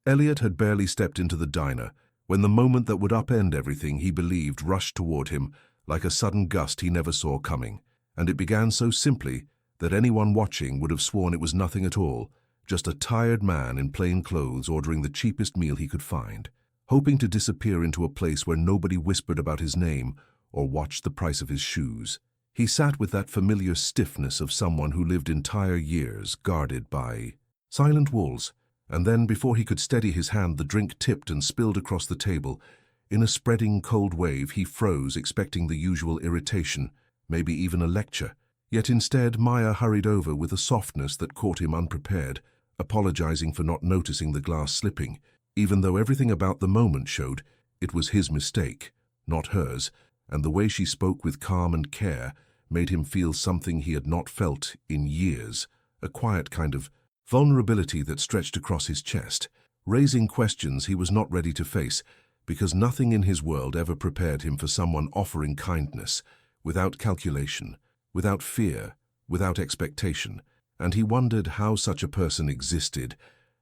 Elliot had barely stepped into the diner when the moment that would upend everything he believed rushed toward him like a sudden gust he never saw coming. And it began so simply that anyone watching would have sworn it was nothing at all, just a tired man in plain clothes ordering the cheapest meal he could find, hoping to disappear into a place where nobody whispered about his name or watched the price of his shoes. He sat with that familiar stiffness of someone who lived entire years guarded by silent walls, and then before he could steady his hand, the drink tipped and spilled across the table. In a spreading cold wave, he froze, expecting the usual irritation, maybe even a lecture. Yet instead, Maya hurried over with a softness that caught him unprepared, apologizing for not noticing the glass slipping, even though everything about the moment showed it was his mistake, not hers, and the way she spoke with calm and care made him feel something he had not felt in years, a quiet kind of vulnerability that stretched across his chest, raising questions he was not ready to face, because nothing in his world ever prepared him for someone offering kindness, without calculation, without fear, without expectation, and he wondered how such a person existed,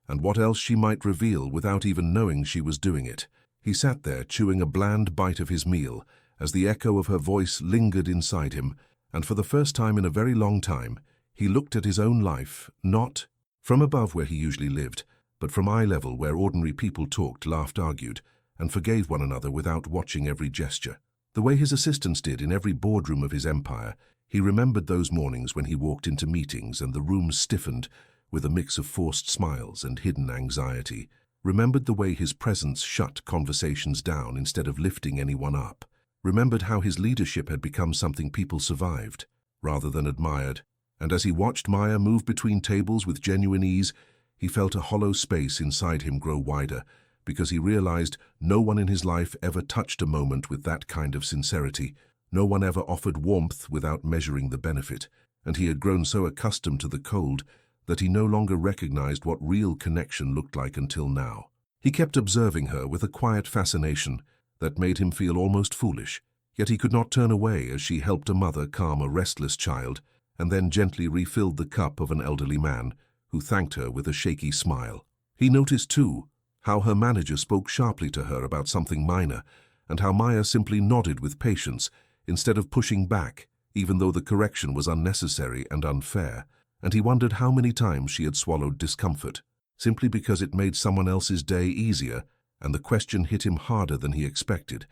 and what else she might reveal without even knowing she was doing it. He sat there chewing a bland bite of his meal, as the echo of her voice lingered inside him, and for the first time in a very long time, he looked at his own life, not from above where he usually lived, but from eye level where ordinary people talked, laughed, argued, and forgave one another without watching every gesture. The way his assistants did in every boardroom of his empire, he remembered those mornings when he walked into meetings and the room stiffened with a mix of forced smiles and hidden anxiety, remembered the way his presence shut conversations down instead of lifting anyone up, remembered how his leadership had become something people survived rather than admired. And as he watched Maya move between tables with genuine ease, he felt a hollow space inside him grow wider, because he realized no one in his life ever touched a moment with that kind of sincerity. No one ever offered warmth without measuring the benefit, and he had grown so accustomed to the cold that he no longer recognized what real connection looked like until now. He kept observing her with a quiet fascination that made him feel almost foolish, yet he could not turn away as she helped a mother calm a restless child and then gently refilled the cup of an elderly man who thanked her with a shaky smile. He noticed, too, how her manager spoke sharply to her about something minor, and how Maya simply nodded with patience instead of pushing back, even though the correction was unnecessary and unfair, and he wondered how many times she had swallowed discomfort, simply because it made someone else's day easier, and the question hit him harder than he expected,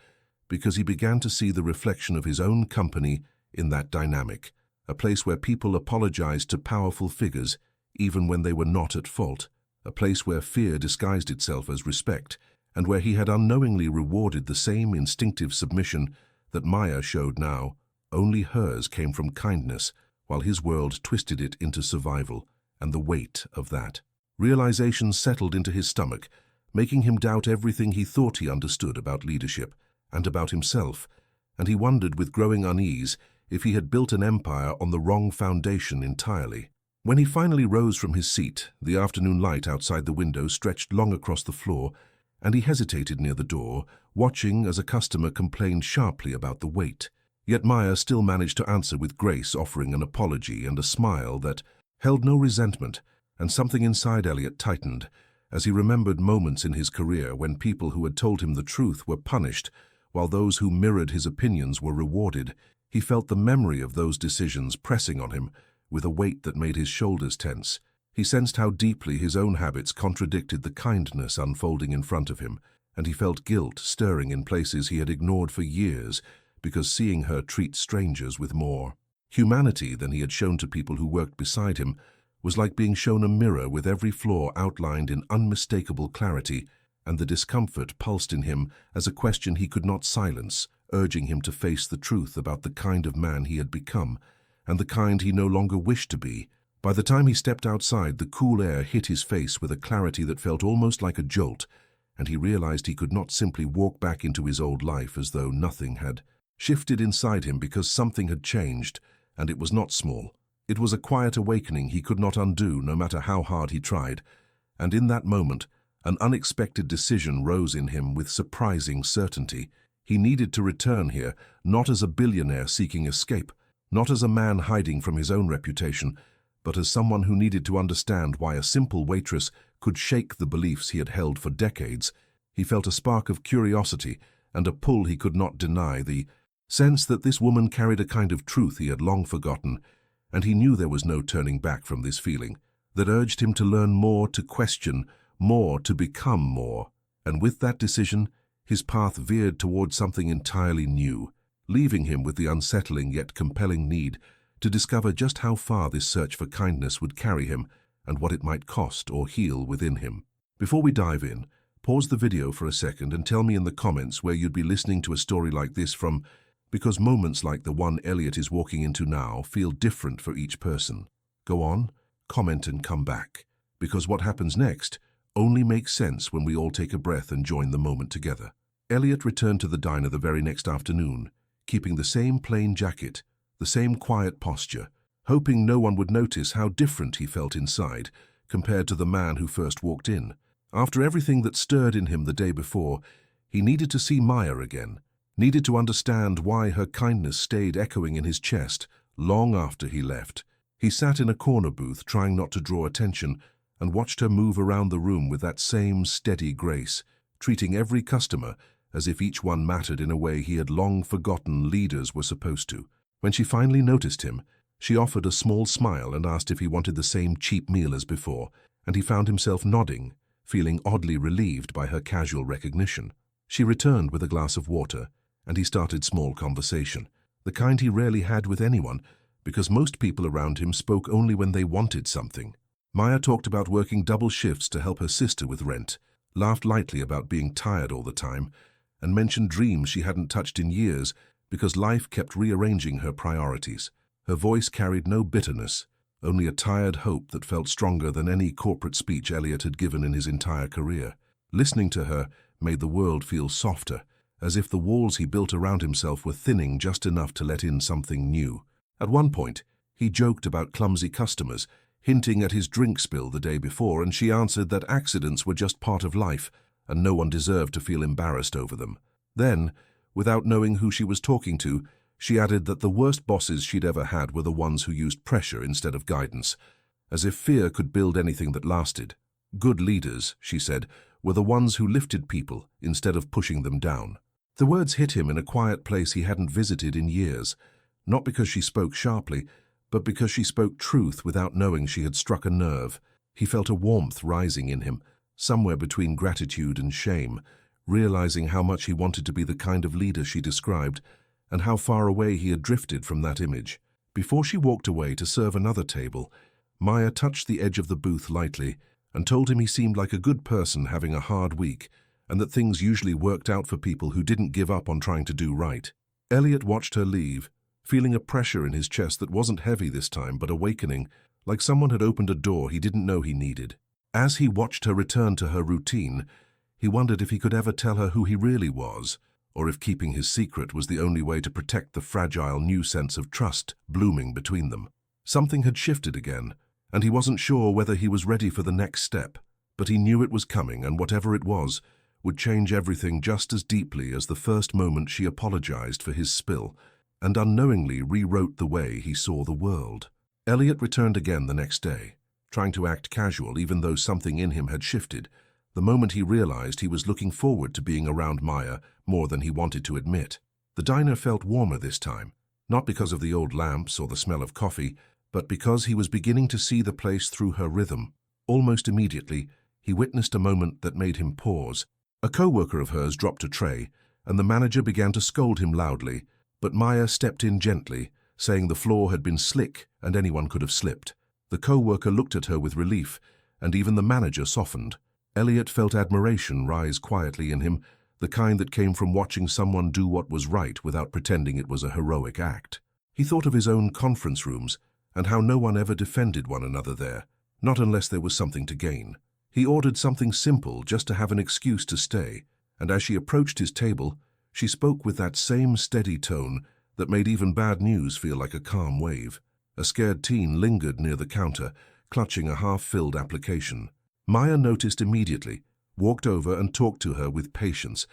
because he began to see the reflection of his own company in that dynamic, a place where people apologized to powerful figures even when they were not at fault, a place where fear disguised itself as respect, and where he had unknowingly rewarded the same instinctive submission that Maya showed now. Only hers came from kindness, while his world twisted it into survival, and the weight of that realization settled into his stomach, making him doubt everything he thought he understood about leadership and about himself, and he wondered with growing unease if he had built an empire on the wrong foundation entirely. When he finally rose from his seat, the afternoon light outside the window stretched long across the floor, and he hesitated near the door, watching as a customer complained sharply about the wait. Yet Maya still managed to answer with grace, offering an apology and a smile that held no resentment, and something inside Elliot tightened as he remembered moments in his career when people who had told him the truth were punished, while those who mirrored his opinions were rewarded. He felt the memory of those decisions pressing on him with a weight that made his shoulders tense. He sensed how deeply his own habits contradicted the kindness unfolding in front of him, and he felt guilt stirring in places he had ignored for years, because seeing her treat strangers with more humanity than he had shown to people who worked beside him was like being shown a mirror with every flaw outlined in unmistakable clarity, and the discomfort pulsed in him as a question he could not silence, urging him to face the truth about the kind of man he had become, and the kind he no longer wished to be. By the time he stepped outside, the cool air hit his face with a clarity that felt almost like a jolt, and he realized he could not simply walk back into his old life as though nothing had shifted inside him, because something had changed, and it was not small. It was a quiet awakening he could not undo no matter how hard he tried, and in that moment, an unexpected decision rose in him with surprising certainty. He needed to return here, not as a billionaire seeking escape, not as a man hiding from his own reputation, but as someone who needed to understand why a simple waitress could shake the beliefs he had held for decades, he felt a spark of curiosity and a pull he could not deny, the sense that this woman carried a kind of truth he had long forgotten, and he knew there was no turning back from this feeling, that urged him to learn more, to question more, to become more. And with that decision, his path veered toward something entirely new, leaving him with the unsettling yet compelling need to discover just how far this search for kindness would carry him and what it might cost or heal within him. Before we dive in, pause the video for a second and tell me in the comments where you'd be listening to a story like this from, because moments like the one Elliot is walking into now feel different for each person. Go on, comment and come back, because what happens next only makes sense when we all take a breath and join the moment together. Elliot returned to the diner the very next afternoon, keeping the same plain jacket, the same quiet posture, hoping no one would notice how different he felt inside compared to the man who first walked in. After everything that stirred in him the day before, he needed to see Maya again, needed to understand why her kindness stayed echoing in his chest long after he left. He sat in a corner booth trying not to draw attention and watched her move around the room with that same steady grace, treating every customer as if each one mattered in a way he had long forgotten leaders were supposed to. When she finally noticed him, she offered a small smile and asked if he wanted the same cheap meal as before, and he found himself nodding, feeling oddly relieved by her casual recognition. She returned with a glass of water, and he started small conversation, the kind he rarely had with anyone, because most people around him spoke only when they wanted something. Maya talked about working double shifts to help her sister with rent, laughed lightly about being tired all the time, and mentioned dreams she hadn't touched in years because life kept rearranging her priorities. Her voice carried no bitterness, only a tired hope that felt stronger than any corporate speech Elliot had given in his entire career. Listening to her made the world feel softer, as if the walls he built around himself were thinning just enough to let in something new. At one point, he joked about clumsy customers, hinting at his drink spill the day before, and she answered that accidents were just part of life, and no one deserved to feel embarrassed over them. Then, without knowing who she was talking to, she added that the worst bosses she'd ever had were the ones who used pressure instead of guidance, as if fear could build anything that lasted. Good leaders, she said, were the ones who lifted people instead of pushing them down. The words hit him in a quiet place he hadn't visited in years, not because she spoke sharply, but because she spoke truth without knowing she had struck a nerve. He felt a warmth rising in him, somewhere between gratitude and shame, realizing how much he wanted to be the kind of leader she described, and how far away he had drifted from that image. Before she walked away to serve another table, Maya touched the edge of the booth lightly and told him he seemed like a good person having a hard week, and that things usually worked out for people who didn't give up on trying to do right. Elliot watched her leave, feeling a pressure in his chest that wasn't heavy this time but awakening, like someone had opened a door he didn't know he needed. As he watched her return to her routine, he wondered if he could ever tell her who he really was, or if keeping his secret was the only way to protect the fragile new sense of trust blooming between them. Something had shifted again, and he wasn't sure whether he was ready for the next step, but he knew it was coming, and whatever it was, would change everything just as deeply as the first moment she apologized for his spill, and unknowingly rewrote the way he saw the world. Elliot returned again the next day, trying to act casual even though something in him had shifted, the moment he realized he was looking forward to being around Maya more than he wanted to admit. The diner felt warmer this time, not because of the old lamps or the smell of coffee, but because he was beginning to see the place through her rhythm. Almost immediately, he witnessed a moment that made him pause. A co-worker of hers dropped a tray, and the manager began to scold him loudly, but Maya stepped in gently, saying the floor had been slick and anyone could have slipped. The co-worker looked at her with relief, and even the manager softened. Elliot felt admiration rise quietly in him, the kind that came from watching someone do what was right without pretending it was a heroic act. He thought of his own conference rooms, and how no one ever defended one another there, not unless there was something to gain. He ordered something simple just to have an excuse to stay, and as she approached his table, she spoke with that same steady tone that made even bad news feel like a calm wave. A scared teen lingered near the counter, clutching a half-filled application. Maya noticed immediately, walked over and talked to her with patience,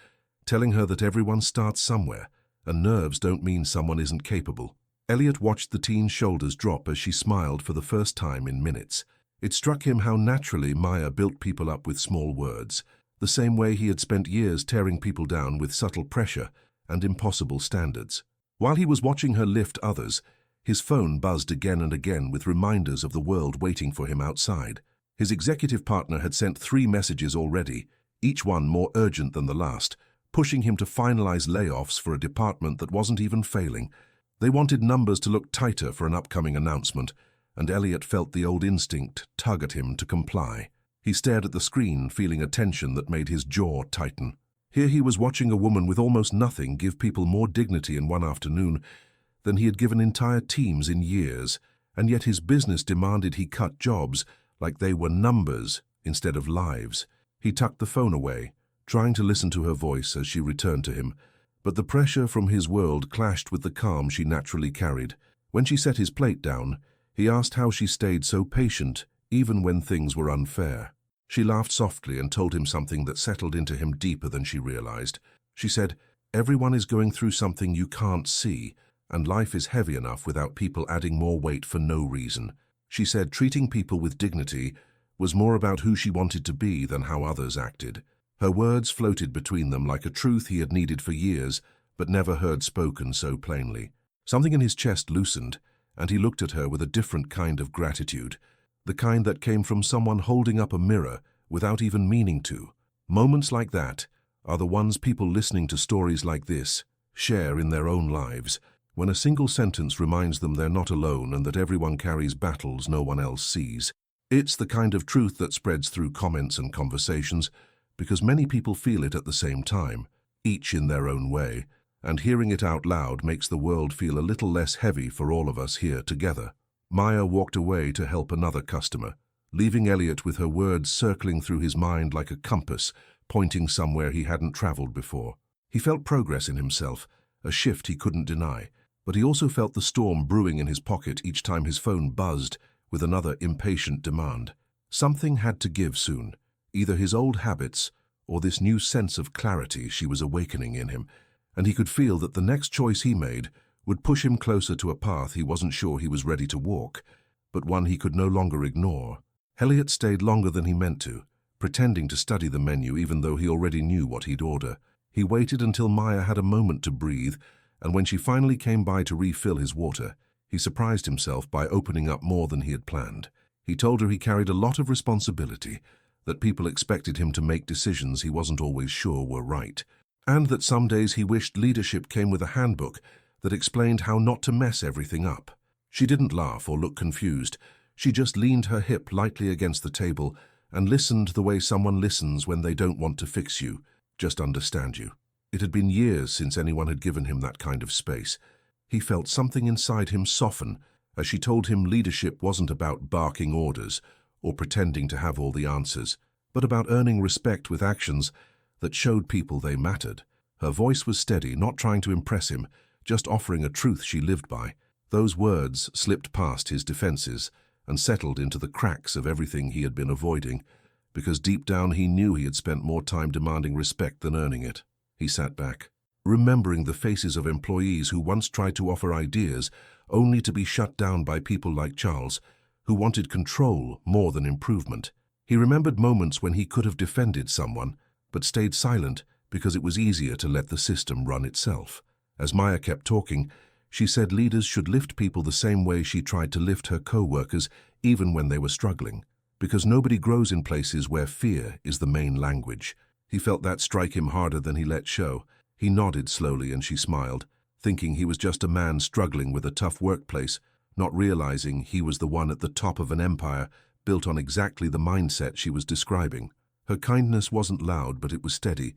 telling her that everyone starts somewhere, and nerves don't mean someone isn't capable. Elliot watched the teen's shoulders drop as she smiled for the first time in minutes. It struck him how naturally Maya built people up with small words, the same way he had spent years tearing people down with subtle pressure and impossible standards. While he was watching her lift others, his phone buzzed again and again with reminders of the world waiting for him outside. His executive partner had sent 3 messages already, each one more urgent than the last, pushing him to finalize layoffs for a department that wasn't even failing. They wanted numbers to look tighter for an upcoming announcement, and Elliot felt the old instinct tug at him to comply. He stared at the screen, feeling a tension that made his jaw tighten. Here he was watching a woman with almost nothing give people more dignity in one afternoon than he had given entire teams in years, and yet his business demanded he cut jobs like they were numbers instead of lives. He tucked the phone away, trying to listen to her voice as she returned to him, but the pressure from his world clashed with the calm she naturally carried. When she set his plate down, he asked how she stayed so patient even when things were unfair. She laughed softly and told him something that settled into him deeper than she realized. She said, "Everyone is going through something you can't see, and life is heavy enough without people adding more weight for no reason." She said treating people with dignity was more about who she wanted to be than how others acted. Her words floated between them like a truth he had needed for years, but never heard spoken so plainly. Something in his chest loosened, and he looked at her with a different kind of gratitude, the kind that came from someone holding up a mirror without even meaning to. Moments like that are the ones people listening to stories like this share in their own lives, when a single sentence reminds them they're not alone and that everyone carries battles no one else sees. It's the kind of truth that spreads through comments and conversations, because many people feel it at the same time, each in their own way, and hearing it out loud makes the world feel a little less heavy for all of us here together. Maya walked away to help another customer, leaving Elliot with her words circling through his mind like a compass, pointing somewhere he hadn't traveled before. He felt progress in himself, a shift he couldn't deny, but he also felt the storm brewing in his pocket each time his phone buzzed with another impatient demand. Something had to give soon, either his old habits or this new sense of clarity she was awakening in him, and he could feel that the next choice he made would push him closer to a path he wasn't sure he was ready to walk, but one he could no longer ignore. Elliot stayed longer than he meant to, pretending to study the menu even though he already knew what he'd order. He waited until Maya had a moment to breathe, and when she finally came by to refill his water, he surprised himself by opening up more than he had planned. He told her he carried a lot of responsibility, that people expected him to make decisions he wasn't always sure were right, and that some days he wished leadership came with a handbook that explained how not to mess everything up. She didn't laugh or look confused. She just leaned her hip lightly against the table and listened the way someone listens when they don't want to fix you, just understand you. It had been years since anyone had given him that kind of space. He felt something inside him soften as she told him leadership wasn't about barking orders or pretending to have all the answers, but about earning respect with actions that showed people they mattered. Her voice was steady, not trying to impress him, just offering a truth she lived by. Those words slipped past his defenses and settled into the cracks of everything he had been avoiding, because deep down he knew he had spent more time demanding respect than earning it. He sat back, remembering the faces of employees who once tried to offer ideas only to be shut down by people like Charles, who wanted control more than improvement. He remembered moments when he could have defended someone, but stayed silent because it was easier to let the system run itself. As Maya kept talking, she said leaders should lift people the same way she tried to lift her co-workers even when they were struggling, because nobody grows in places where fear is the main language. He felt that strike him harder than he let show. He nodded slowly and she smiled, thinking he was just a man struggling with a tough workplace, not realizing he was the one at the top of an empire built on exactly the mindset she was describing. Her kindness wasn't loud, but it was steady,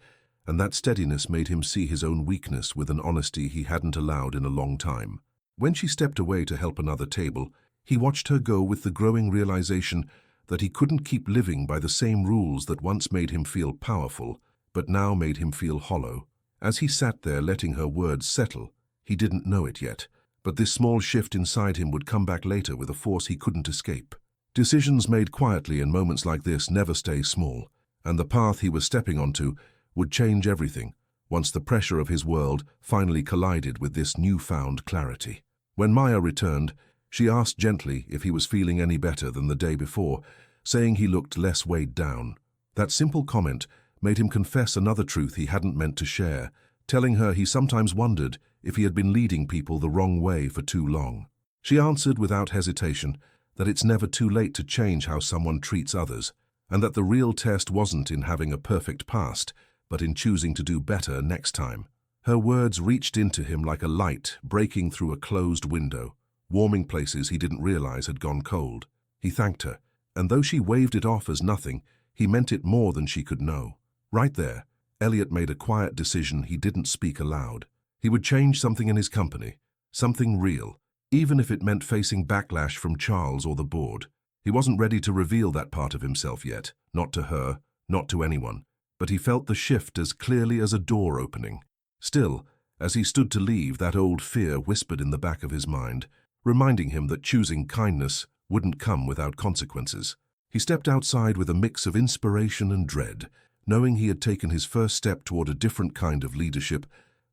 and that steadiness made him see his own weakness with an honesty he hadn't allowed in a long time. When she stepped away to help another table, he watched her go with the growing realization that he couldn't keep living by the same rules that once made him feel powerful, but now made him feel hollow. As he sat there letting her words settle, he didn't know it yet, but this small shift inside him would come back later with a force he couldn't escape. Decisions made quietly in moments like this never stay small, and the path he was stepping onto would change everything once the pressure of his world finally collided with this newfound clarity. When Maya returned, She asked gently if he was feeling any better than the day before, saying he looked less weighed down. That simple comment made him confess another truth he hadn't meant to share, telling her he sometimes wondered if he had been leading people the wrong way for too long. She answered without hesitation that it's never too late to change how someone treats others, and that the real test wasn't in having a perfect past, but in choosing to do better next time. Her words reached into him like a light breaking through a closed window, warming places he didn't realize had gone cold. He thanked her, and though she waved it off as nothing, he meant it more than she could know. Right there, Elliot made a quiet decision he didn't speak aloud. He would change something in his company, something real, even if it meant facing backlash from Charles or the board. He wasn't ready to reveal that part of himself yet, not to her, not to anyone, but he felt the shift as clearly as a door opening. Still, as he stood to leave, that old fear whispered in the back of his mind, reminding him that choosing kindness wouldn't come without consequences. He stepped outside with a mix of inspiration and dread, knowing he had taken his first step toward a different kind of leadership,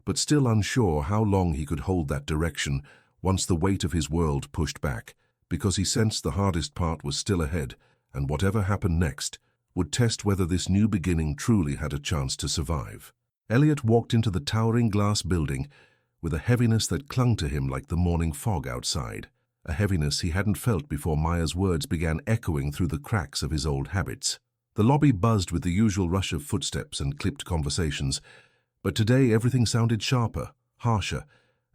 but still unsure how long he could hold that direction once the weight of his world pushed back, because he sensed the hardest part was still ahead, and whatever happened next would test whether this new beginning truly had a chance to survive. Elliot walked into the towering glass building with a heaviness that clung to him like the morning fog outside, a heaviness he hadn't felt before Maya's words began echoing through the cracks of his old habits. The lobby buzzed with the usual rush of footsteps and clipped conversations, but today everything sounded sharper, harsher,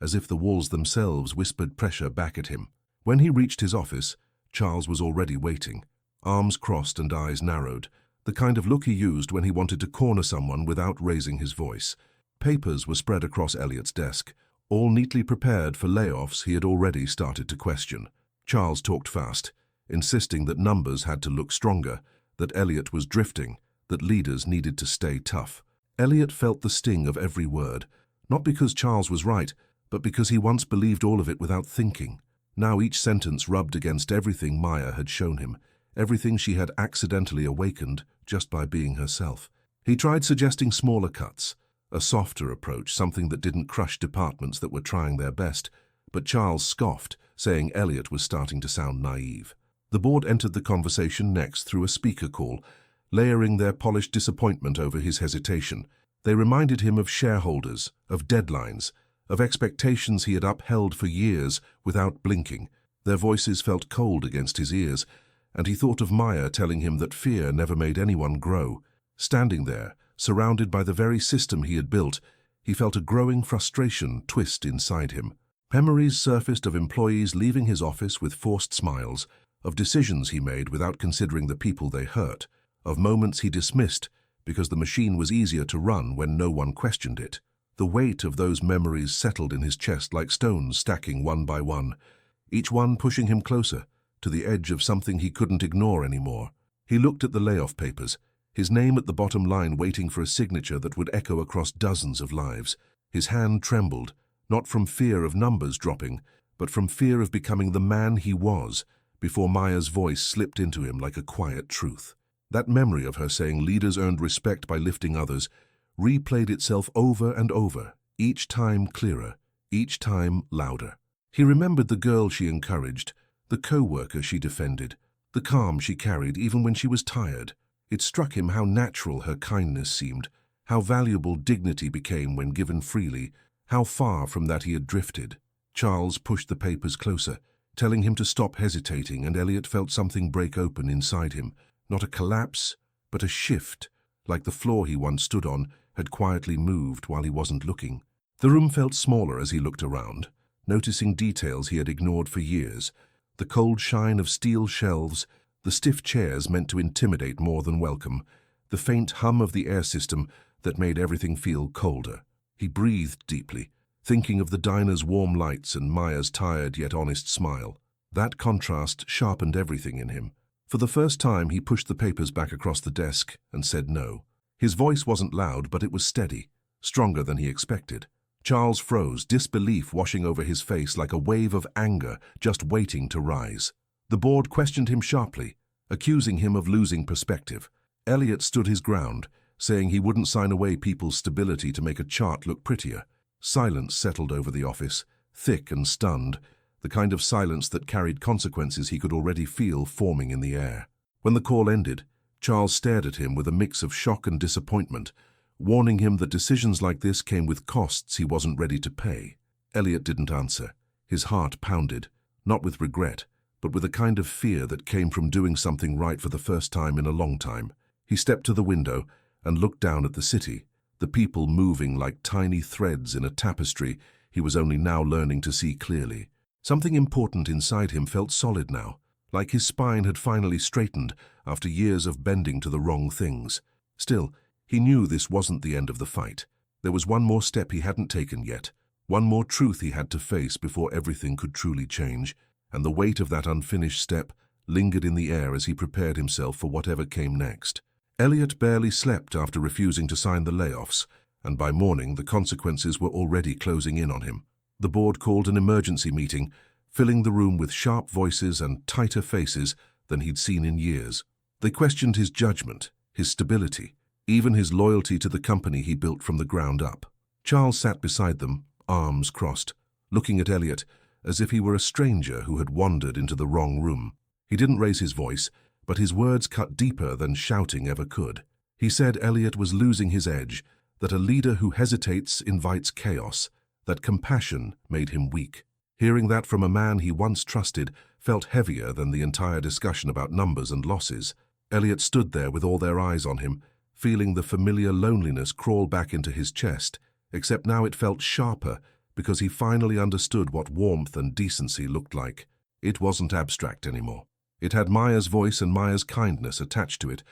as if the walls themselves whispered pressure back at him. When he reached his office, Charles was already waiting, arms crossed and eyes narrowed, the kind of look he used when he wanted to corner someone without raising his voice. Papers were spread across Elliot's desk, all neatly prepared for layoffs he had already started to question. Charles talked fast, insisting that numbers had to look stronger, that Elliot was drifting, that leaders needed to stay tough. Elliot felt the sting of every word, not because Charles was right, but because he once believed all of it without thinking. Now each sentence rubbed against everything Maya had shown him, everything she had accidentally awakened just by being herself. He tried suggesting smaller cuts, a softer approach, something that didn't crush departments that were trying their best, but Charles scoffed, saying Elliot was starting to sound naive. The board entered the conversation next through a speaker call, layering their polished disappointment over his hesitation. They reminded him of shareholders, of deadlines, of expectations he had upheld for years without blinking. Their voices felt cold against his ears, and he thought of Maya telling him that fear never made anyone grow. Standing there, surrounded by the very system he had built, he felt a growing frustration twist inside him. Memories surfaced of employees leaving his office with forced smiles, of decisions he made without considering the people they hurt, of moments he dismissed because the machine was easier to run when no one questioned it. The weight of those memories settled in his chest like stones stacking one by one, each one pushing him closer to the edge of something he couldn't ignore anymore. He looked at the layoff papers, his name at the bottom line waiting for a signature that would echo across dozens of lives. His hand trembled, not from fear of numbers dropping, but from fear of becoming the man he was before Maya's voice slipped into him like a quiet truth. That memory of her saying leaders earned respect by lifting others replayed itself over and over, each time clearer, each time louder. He remembered the girl she encouraged, the co-worker she defended, the calm she carried even when she was tired. It struck him how natural her kindness seemed, how valuable dignity became when given freely, how far from that he had drifted. Charles pushed the papers closer, telling him to stop hesitating, and Elliot felt something break open inside him. Not a collapse, but a shift, like the floor he once stood on had quietly moved while he wasn't looking. The room felt smaller as he looked around, noticing details he had ignored for years. The cold shine of steel shelves, the stiff chairs meant to intimidate more than welcome, the faint hum of the air system that made everything feel colder. He breathed deeply, thinking of the diner's warm lights and Maya's tired yet honest smile. That contrast sharpened everything in him. For the first time, he pushed the papers back across the desk and said no. His voice wasn't loud, but it was steady, stronger than he expected. Charles froze, disbelief washing over his face like a wave of anger just waiting to rise. The board questioned him sharply, accusing him of losing perspective. Elliot stood his ground, saying he wouldn't sign away people's stability to make a chart look prettier. Silence settled over the office, thick and stunned, the kind of silence that carried consequences he could already feel forming in the air. When the call ended, Charles stared at him with a mix of shock and disappointment, warning him that decisions like this came with costs he wasn't ready to pay. Elliot didn't answer. His heart pounded, not with regret, but with a kind of fear that came from doing something right for the first time in a long time. He stepped to the window and looked down at the city, the people moving like tiny threads in a tapestry he was only now learning to see clearly. Something important inside him felt solid now, like his spine had finally straightened after years of bending to the wrong things. Still, he knew this wasn't the end of the fight. There was one more step he hadn't taken yet, one more truth he had to face before everything could truly change, and the weight of that unfinished step lingered in the air as he prepared himself for whatever came next. Elliot barely slept after refusing to sign the layoffs, and by morning the consequences were already closing in on him. The board called an emergency meeting, filling the room with sharp voices and tighter faces than he'd seen in years. They questioned his judgment, his stability, even his loyalty to the company he built from the ground up. Charles sat beside them, arms crossed, looking at Elliot as if he were a stranger who had wandered into the wrong room. He didn't raise his voice, but his words cut deeper than shouting ever could. He said Elliot was losing his edge, that a leader who hesitates invites chaos, that compassion made him weak. Hearing that from a man he once trusted felt heavier than the entire discussion about numbers and losses. Elliot stood there with all their eyes on him, feeling the familiar loneliness crawl back into his chest, except now it felt sharper because he finally understood what warmth and decency looked like. It wasn't abstract anymore. It had Maya's voice and Maya's kindness attached to it,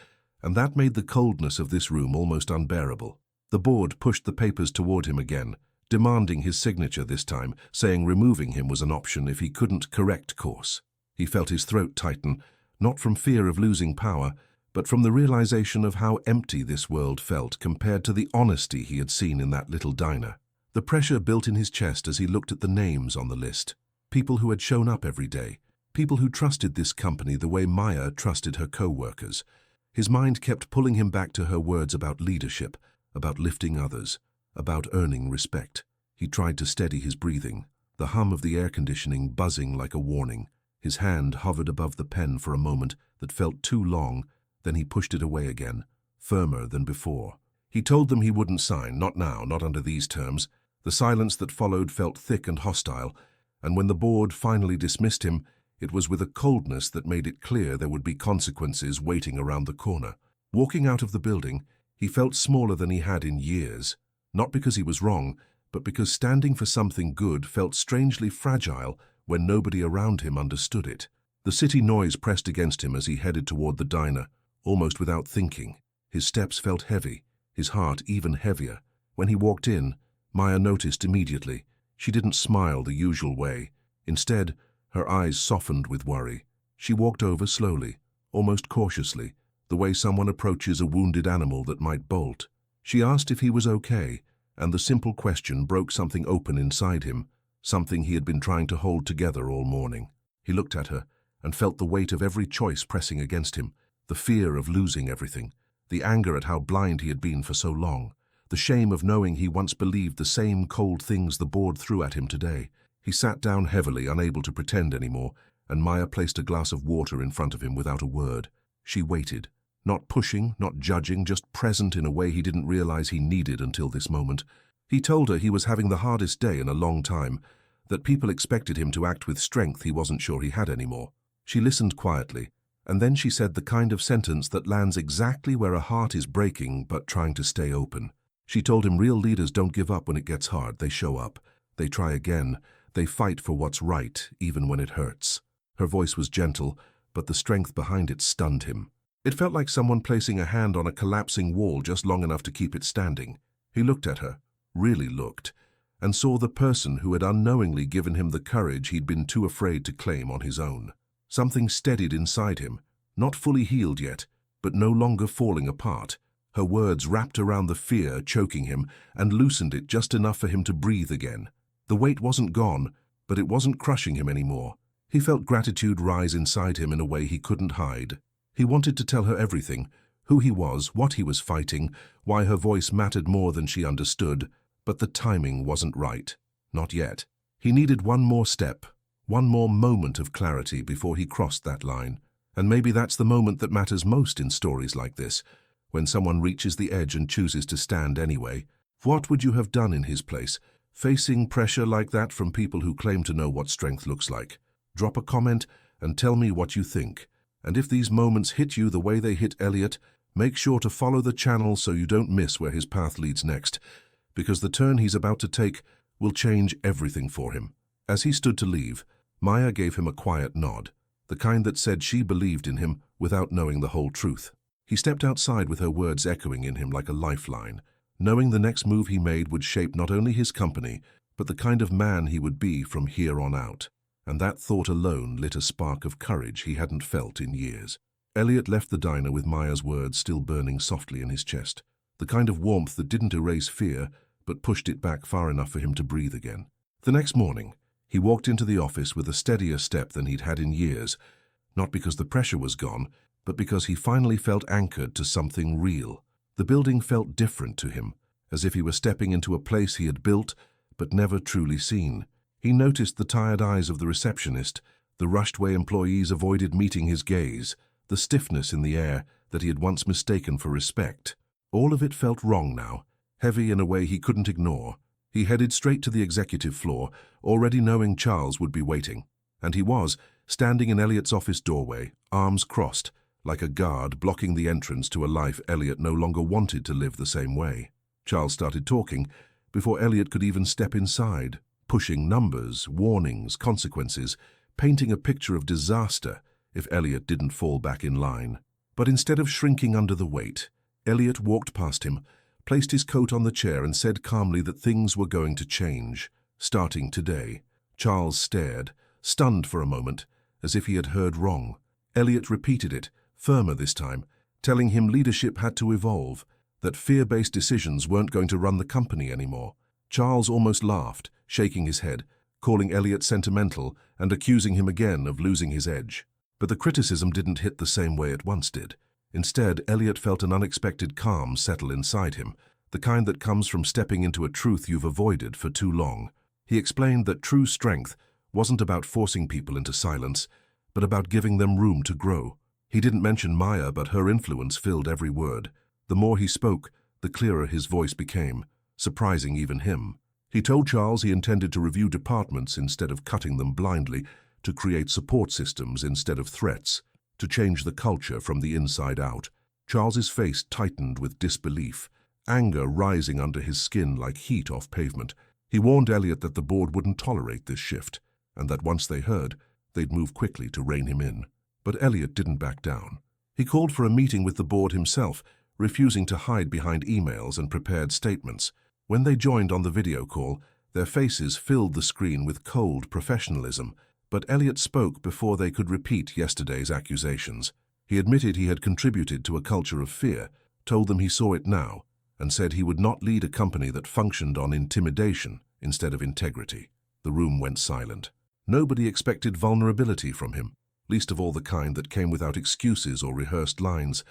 and that made the coldness of this room almost unbearable. The board pushed the papers toward him again, demanding his signature this time, saying removing him was an option if he couldn't correct course. He felt his throat tighten, not from fear of losing power, but from the realization of how empty this world felt compared to the honesty he had seen in that little diner. The pressure built in his chest as he looked at the names on the list. People who had shown up every day. People who trusted this company the way Maya trusted her co-workers. His mind kept pulling him back to her words about leadership, about lifting others, about earning respect. He tried to steady his breathing, the hum of the air conditioning buzzing like a warning. His hand hovered above the pen for a moment that felt too long, then he pushed it away again, firmer than before. He told them he wouldn't sign, not now, not under these terms. The silence that followed felt thick and hostile, and when the board finally dismissed him, it was with a coldness that made it clear there would be consequences waiting around the corner. Walking out of the building, he felt smaller than he had in years, not because he was wrong, but because standing for something good felt strangely fragile when nobody around him understood it. The city noise pressed against him as he headed toward the diner, almost without thinking. His steps felt heavy, his heart even heavier. When he walked in, Maya noticed immediately. She didn't smile the usual way. Instead, her eyes softened with worry. She walked over slowly, almost cautiously, the way someone approaches a wounded animal that might bolt. She asked if he was okay, and the simple question broke something open inside him, something he had been trying to hold together all morning. He looked at her and felt the weight of every choice pressing against him, the fear of losing everything, the anger at how blind he had been for so long, the shame of knowing he once believed the same cold things the board threw at him today. He sat down heavily, unable to pretend anymore, and Maya placed a glass of water in front of him without a word. She waited, not pushing, not judging, just present in a way he didn't realize he needed until this moment. He told her he was having the hardest day in a long time, that people expected him to act with strength he wasn't sure he had anymore. She listened quietly, and then she said the kind of sentence that lands exactly where a heart is breaking but trying to stay open. She told him real leaders don't give up when it gets hard. They show up. They try again. They fight for what's right, even when it hurts. Her voice was gentle, but the strength behind it stunned him. It felt like someone placing a hand on a collapsing wall just long enough to keep it standing. He looked at her, really looked, and saw the person who had unknowingly given him the courage he'd been too afraid to claim on his own. Something steadied inside him, not fully healed yet, but no longer falling apart. Her words wrapped around the fear choking him and loosened it just enough for him to breathe again. The weight wasn't gone, but it wasn't crushing him anymore. He felt gratitude rise inside him in a way he couldn't hide. He wanted to tell her everything, who he was, what he was fighting, why her voice mattered more than she understood, but the timing wasn't right. Not yet. He needed one more step, One more moment of clarity before he crossed that line. And maybe that's the moment that matters most in stories like this, when someone reaches the edge and chooses to stand anyway. What would you have done in his place, facing pressure like that from people who claim to know what strength looks like? Drop a comment and tell me what you think. And if these moments hit you the way they hit Elliot, make sure to follow the channel so you don't miss where his path leads next, because the turn he's about to take will change everything for him. As he stood to leave, Maya gave him a quiet nod, the kind that said she believed in him without knowing the whole truth. He stepped outside with her words echoing in him like a lifeline, knowing the next move he made would shape not only his company, but the kind of man he would be from here on out. And that thought alone lit a spark of courage he hadn't felt in years. Elliot left the diner with Maya's words still burning softly in his chest, the kind of warmth that didn't erase fear, but pushed it back far enough for him to breathe again. The next morning, he walked into the office with a steadier step than he'd had in years, not because the pressure was gone, but because he finally felt anchored to something real. The building felt different to him, as if he were stepping into a place he had built but never truly seen. He noticed the tired eyes of the receptionist, the rushed way employees avoided meeting his gaze, the stiffness in the air that he had once mistaken for respect. All of it felt wrong now, heavy in a way he couldn't ignore. He headed straight to the executive floor, already knowing Charles would be waiting. And he was, standing in Elliot's office doorway, arms crossed, like a guard blocking the entrance to a life Elliot no longer wanted to live the same way. Charles started talking before Elliot could even step inside, pushing numbers, warnings, consequences, painting a picture of disaster if Elliot didn't fall back in line. But instead of shrinking under the weight, Elliot walked past him, placed his coat on the chair and said calmly that things were going to change, starting today. Charles stared, stunned for a moment, as if he had heard wrong. Elliot repeated it, firmer this time, telling him leadership had to evolve, that fear-based decisions weren't going to run the company anymore. Charles almost laughed, shaking his head, calling Elliot sentimental and accusing him again of losing his edge. But the criticism didn't hit the same way it once did. Instead, Elliot felt an unexpected calm settle inside him, the kind that comes from stepping into a truth you've avoided for too long. He explained that true strength wasn't about forcing people into silence, but about giving them room to grow. He didn't mention Maya, but her influence filled every word. The more he spoke, the clearer his voice became, surprising even him. He told Charles he intended to review departments instead of cutting them blindly, to create support systems instead of threats, to change the culture from the inside out. Charles's face tightened with disbelief, anger rising under his skin like heat off pavement. He warned Elliot that the board wouldn't tolerate this shift, and that once they heard, they'd move quickly to rein him in. But Elliot didn't back down. He called for a meeting with the board himself, refusing to hide behind emails and prepared statements. When they joined on the video call, their faces filled the screen with cold professionalism, but Elliot spoke before they could repeat yesterday's accusations. He admitted he had contributed to a culture of fear, told them he saw it now, and said he would not lead a company that functioned on intimidation instead of integrity. The room went silent. Nobody expected vulnerability from him, least of all the kind that came without excuses or rehearsed lines.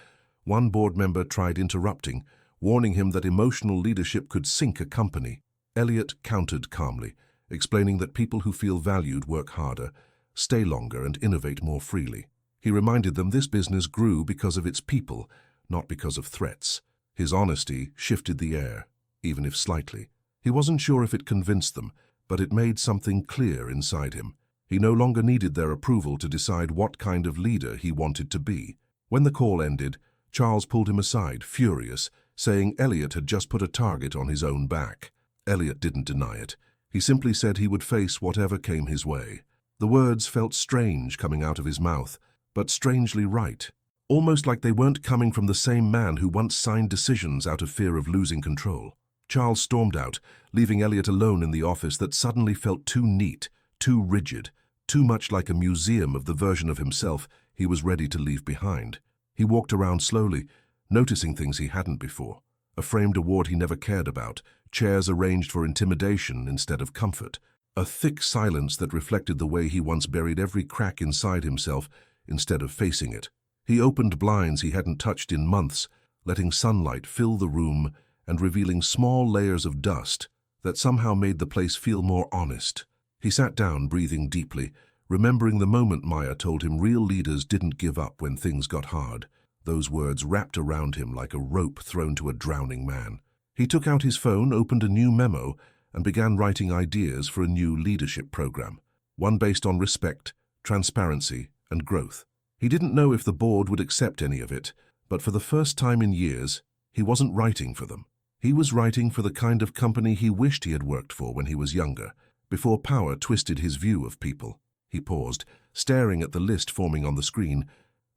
One board member tried interrupting, warning him that emotional leadership could sink a company. Elliot countered calmly, explaining that people who feel valued work harder, stay longer, and innovate more freely. He reminded them this business grew because of its people, not because of threats. His honesty shifted the air, even if slightly. He wasn't sure if it convinced them, but it made something clear inside him. He no longer needed their approval to decide what kind of leader he wanted to be. When the call ended, Charles pulled him aside, furious, saying Elliot had just put a target on his own back. Elliot didn't deny it. He simply said he would face whatever came his way. The words felt strange coming out of his mouth, but strangely right. Almost like they weren't coming from the same man who once signed decisions out of fear of losing control. Charles stormed out, leaving Elliot alone in the office that suddenly felt too neat, too rigid, too much like a museum of the version of himself he was ready to leave behind. He walked around slowly, noticing things he hadn't before. A framed award he never cared about, chairs arranged for intimidation instead of comfort, a thick silence that reflected the way he once buried every crack inside himself instead of facing it. He opened blinds he hadn't touched in months, letting sunlight fill the room and revealing small layers of dust that somehow made the place feel more honest. He sat down, breathing deeply, remembering the moment Maya told him real leaders didn't give up when things got hard. Those words wrapped around him like a rope thrown to a drowning man. He took out his phone, opened a new memo, and began writing ideas for a new leadership program, one based on respect, transparency, and growth. He didn't know if the board would accept any of it, but for the first time in years, he wasn't writing for them. He was writing for the kind of company he wished he had worked for when he was younger, before power twisted his view of people. He paused, staring at the list forming on the screen,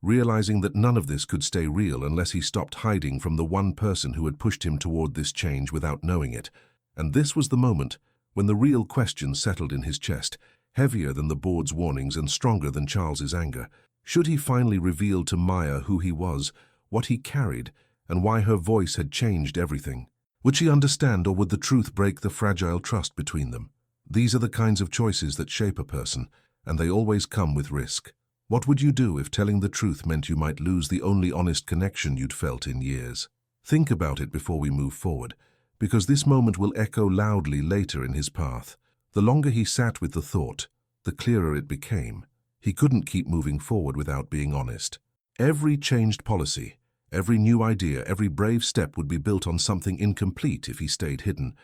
realizing that none of this could stay real unless he stopped hiding from the one person who had pushed him toward this change without knowing it. And this was the moment when the real question settled in his chest, heavier than the board's warnings and stronger than Charles's anger. Should he finally reveal to Maya who he was, what he carried, and why her voice had changed everything? Would she understand, or would the truth break the fragile trust between them? These are the kinds of choices that shape a person, and they always come with risk. What would you do if telling the truth meant you might lose the only honest connection you'd felt in years? Think about it before we move forward, because this moment will echo loudly later in his path. The longer he sat with the thought, the clearer it became. He couldn't keep moving forward without being honest. Every changed policy, every new idea, every brave step would be built on something incomplete if he stayed hidden.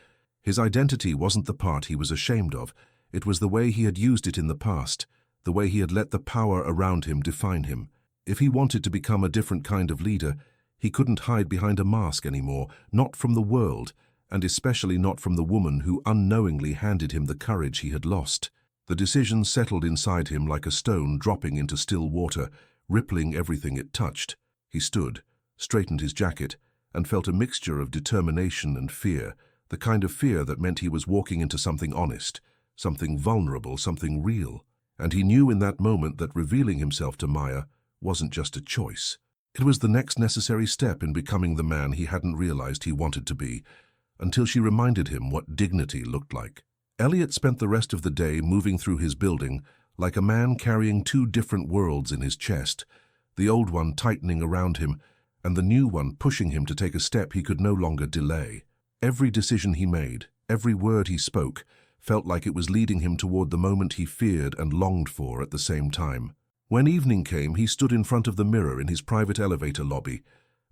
His identity wasn't the part he was ashamed of. It was the way he had used it in the past, the way he had let the power around him define him. If he wanted to become a different kind of leader, he couldn't hide behind a mask anymore, not from the world, and especially not from the woman who unknowingly handed him the courage he had lost. The decision settled inside him like a stone dropping into still water, rippling everything it touched. He stood, straightened his jacket, and felt a mixture of determination and fear, the kind of fear that meant he was walking into something honest, something vulnerable, something real. And he knew in that moment that revealing himself to Maya wasn't just a choice. It was the next necessary step in becoming the man he hadn't realized he wanted to be, until she reminded him what dignity looked like. Elliot spent the rest of the day moving through his building like a man carrying two different worlds in his chest, the old one tightening around him and the new one pushing him to take a step he could no longer delay. Every decision he made, every word he spoke, felt like it was leading him toward the moment he feared and longed for at the same time. When evening came, he stood in front of the mirror in his private elevator lobby,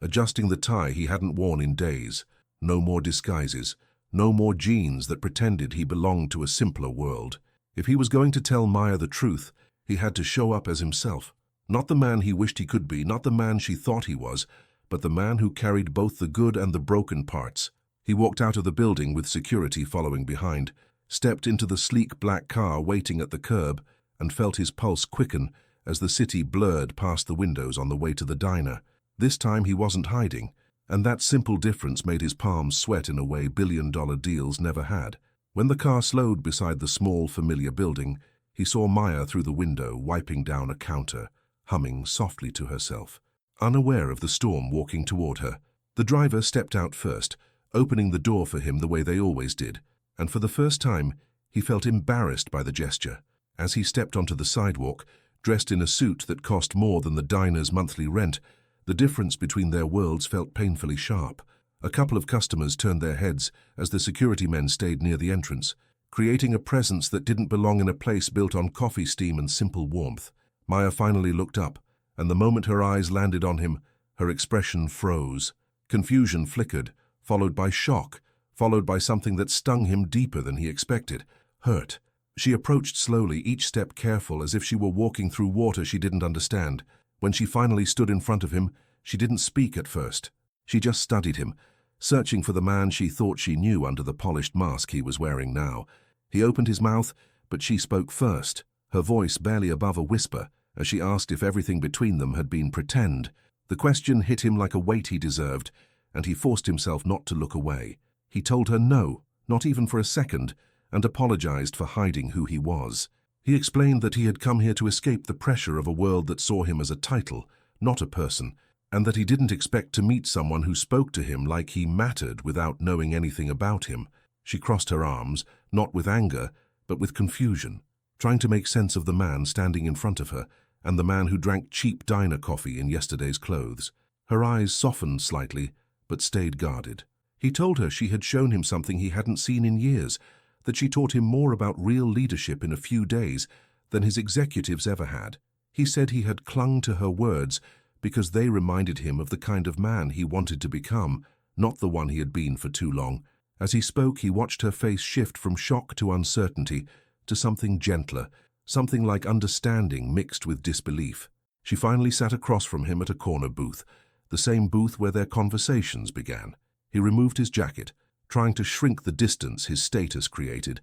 adjusting the tie he hadn't worn in days. No more disguises, no more jeans that pretended he belonged to a simpler world. If he was going to tell Maya the truth, he had to show up as himself. Not the man he wished he could be, not the man she thought he was, but the man who carried both the good and the broken parts. He walked out of the building with security following behind, stepped into the sleek black car waiting at the curb, and felt his pulse quicken as the city blurred past the windows on the way to the diner. This time he wasn't hiding, and that simple difference made his palms sweat in a way billion-dollar deals never had. When the car slowed beside the small, familiar building, he saw Maya through the window, wiping down a counter, humming softly to herself, unaware of the storm walking toward her. The driver stepped out first, opening the door for him the way they always did, and for the first time, he felt embarrassed by the gesture. As he stepped onto the sidewalk, dressed in a suit that cost more than the diner's monthly rent, the difference between their worlds felt painfully sharp. A couple of customers turned their heads as the security men stayed near the entrance, creating a presence that didn't belong in a place built on coffee steam and simple warmth. Maya finally looked up, and the moment her eyes landed on him, her expression froze. Confusion flickered, followed by shock, followed by something that stung him deeper than he expected, hurt. She approached slowly, each step careful, as if she were walking through water she didn't understand. When she finally stood in front of him, she didn't speak at first. She just studied him, searching for the man she thought she knew under the polished mask he was wearing now. He opened his mouth, but she spoke first, her voice barely above a whisper, as she asked if everything between them had been pretend. The question hit him like a weight he deserved, and he forced himself not to look away. He told her no, not even for a second, and apologized for hiding who he was. He explained that he had come here to escape the pressure of a world that saw him as a title, not a person, and that he didn't expect to meet someone who spoke to him like he mattered without knowing anything about him. She crossed her arms, not with anger, but with confusion, trying to make sense of the man standing in front of her and the man who drank cheap diner coffee in yesterday's clothes. Her eyes softened slightly, but stayed guarded. He told her she had shown him something he hadn't seen in years, that she taught him more about real leadership in a few days than his executives ever had. He said he had clung to her words because they reminded him of the kind of man he wanted to become, not the one he had been for too long. As he spoke, he watched her face shift from shock to uncertainty to something gentler, something like understanding mixed with disbelief. She finally sat across from him at a corner booth, the same booth where their conversations began. He removed his jacket, trying to shrink the distance his status created,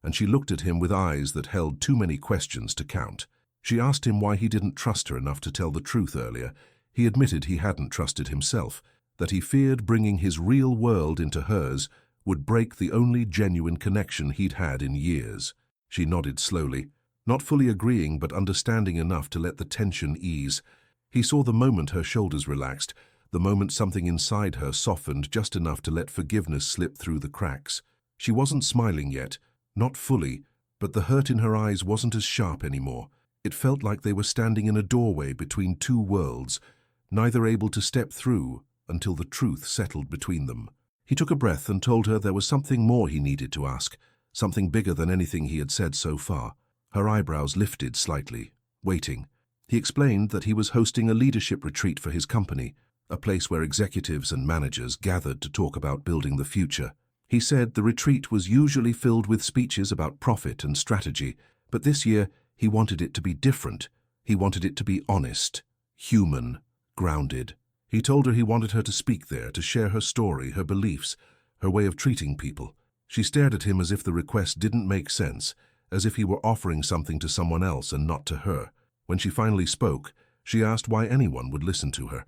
and she looked at him with eyes that held too many questions to count. She asked him why he didn't trust her enough to tell the truth earlier. He admitted he hadn't trusted himself, that he feared bringing his real world into hers would break the only genuine connection he'd had in years. She nodded slowly, not fully agreeing but understanding enough to let the tension ease. He saw the moment her shoulders relaxed, the moment something inside her softened just enough to let forgiveness slip through the cracks. She wasn't smiling yet, not fully, but the hurt in her eyes wasn't as sharp anymore. It felt like they were standing in a doorway between two worlds, neither able to step through until the truth settled between them. He took a breath and told her there was something more he needed to ask, something bigger than anything he had said so far. Her eyebrows lifted slightly, waiting. He explained that he was hosting a leadership retreat for his company, a place where executives and managers gathered to talk about building the future. He said the retreat was usually filled with speeches about profit and strategy, but this year he wanted it to be different. He wanted it to be honest, human, grounded. He told her he wanted her to speak there, to share her story, her beliefs, her way of treating people. She stared at him as if the request didn't make sense, as if he were offering something to someone else and not to her. When she finally spoke, she asked why anyone would listen to her.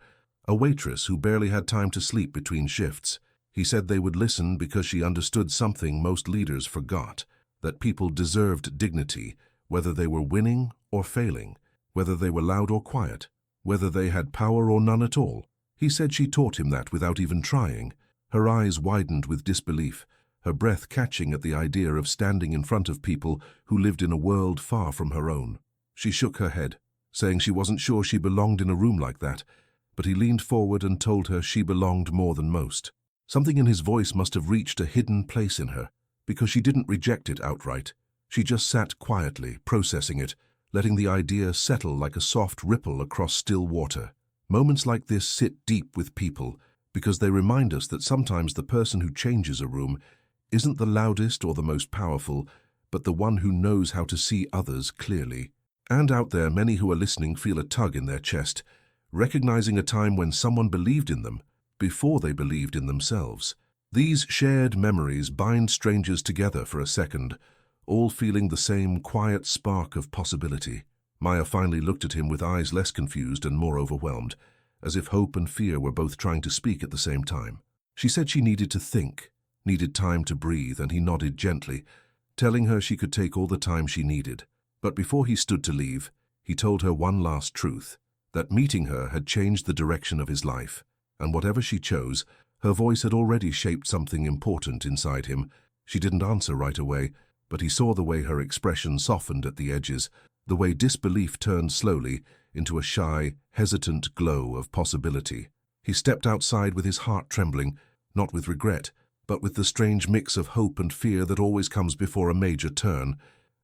A waitress who barely had time to sleep between shifts. He said they would listen because she understood something most leaders forgot, that people deserved dignity, whether they were winning or failing, whether they were loud or quiet, whether they had power or none at all. He said she taught him that without even trying. Her eyes widened with disbelief, her breath catching at the idea of standing in front of people who lived in a world far from her own. She shook her head, saying she wasn't sure she belonged in a room like that, but he leaned forward and told her she belonged more than most. Something in his voice must have reached a hidden place in her, because she didn't reject it outright. She just sat quietly, processing it, letting the idea settle like a soft ripple across still water. Moments like this sit deep with people, because they remind us that sometimes the person who changes a room isn't the loudest or the most powerful, but the one who knows how to see others clearly. And out there, many who are listening feel a tug in their chest, recognizing a time when someone believed in them before they believed in themselves. These shared memories bind strangers together for a second, all feeling the same quiet spark of possibility. Maya finally looked at him with eyes less confused and more overwhelmed, as if hope and fear were both trying to speak at the same time. She said she needed to think, needed time to breathe, and he nodded gently, telling her she could take all the time she needed. But before he stood to leave, he told her one last truth, that meeting her had changed the direction of his life, and whatever she chose, her voice had already shaped something important inside him. She didn't answer right away, but he saw the way her expression softened at the edges, the way disbelief turned slowly into a shy, hesitant glow of possibility. He stepped outside with his heart trembling, not with regret, but with the strange mix of hope and fear that always comes before a major turn.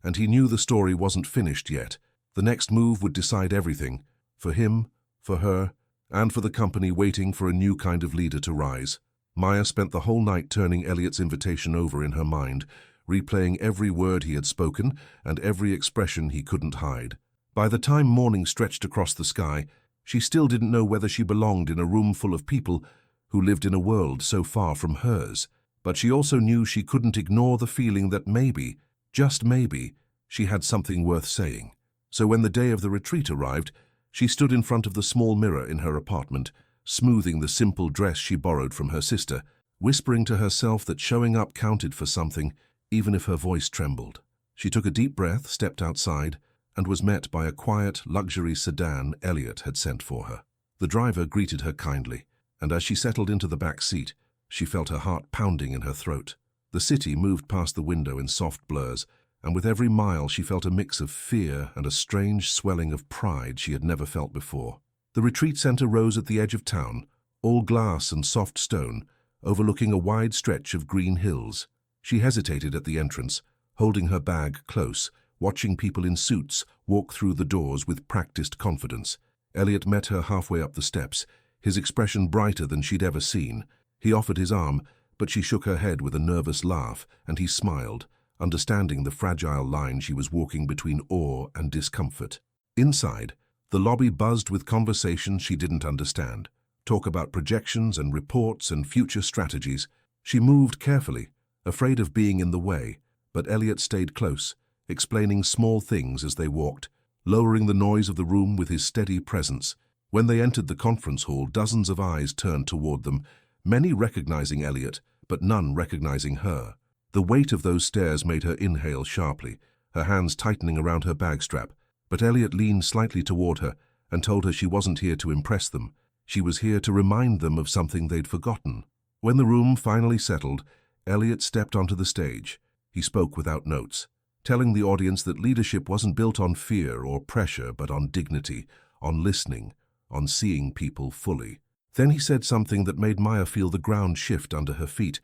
And he knew the story wasn't finished yet. The next move would decide everything, for him, for her, and for the company waiting for a new kind of leader to rise. Maya spent the whole night turning Elliot's invitation over in her mind, replaying every word he had spoken and every expression he couldn't hide. By the time morning stretched across the sky, she still didn't know whether she belonged in a room full of people who lived in a world so far from hers. But she also knew she couldn't ignore the feeling that maybe, just maybe, she had something worth saying. So when the day of the retreat arrived, she stood in front of the small mirror in her apartment, smoothing the simple dress she borrowed from her sister, whispering to herself that showing up counted for something, even if her voice trembled. She took a deep breath, stepped outside, and was met by a quiet, luxury sedan Elliot had sent for her. The driver greeted her kindly, and as she settled into the back seat, she felt her heart pounding in her throat. The city moved past the window in soft blurs, and with every mile she felt a mix of fear and a strange swelling of pride she had never felt before. The retreat center rose at the edge of town, all glass and soft stone, overlooking a wide stretch of green hills. She hesitated at the entrance, holding her bag close, watching people in suits walk through the doors with practiced confidence. Elliot met her halfway up the steps, his expression brighter than she'd ever seen. He offered his arm, but she shook her head with a nervous laugh, and he smiled, understanding the fragile line she was walking between awe and discomfort. Inside, the lobby buzzed with conversations she didn't understand. Talk about projections and reports and future strategies. She moved carefully, afraid of being in the way, but Elliot stayed close, explaining small things as they walked, lowering the noise of the room with his steady presence. When they entered the conference hall, dozens of eyes turned toward them, many recognizing Elliot, but none recognizing her. The weight of those stares made her inhale sharply, her hands tightening around her bag strap, but Elliot leaned slightly toward her and told her she wasn't here to impress them. She was here to remind them of something they'd forgotten. When the room finally settled, Elliot stepped onto the stage. He spoke without notes, telling the audience that leadership wasn't built on fear or pressure, but on dignity, on listening, on seeing people fully. Then he said something that made Maya feel the ground shift under her feet.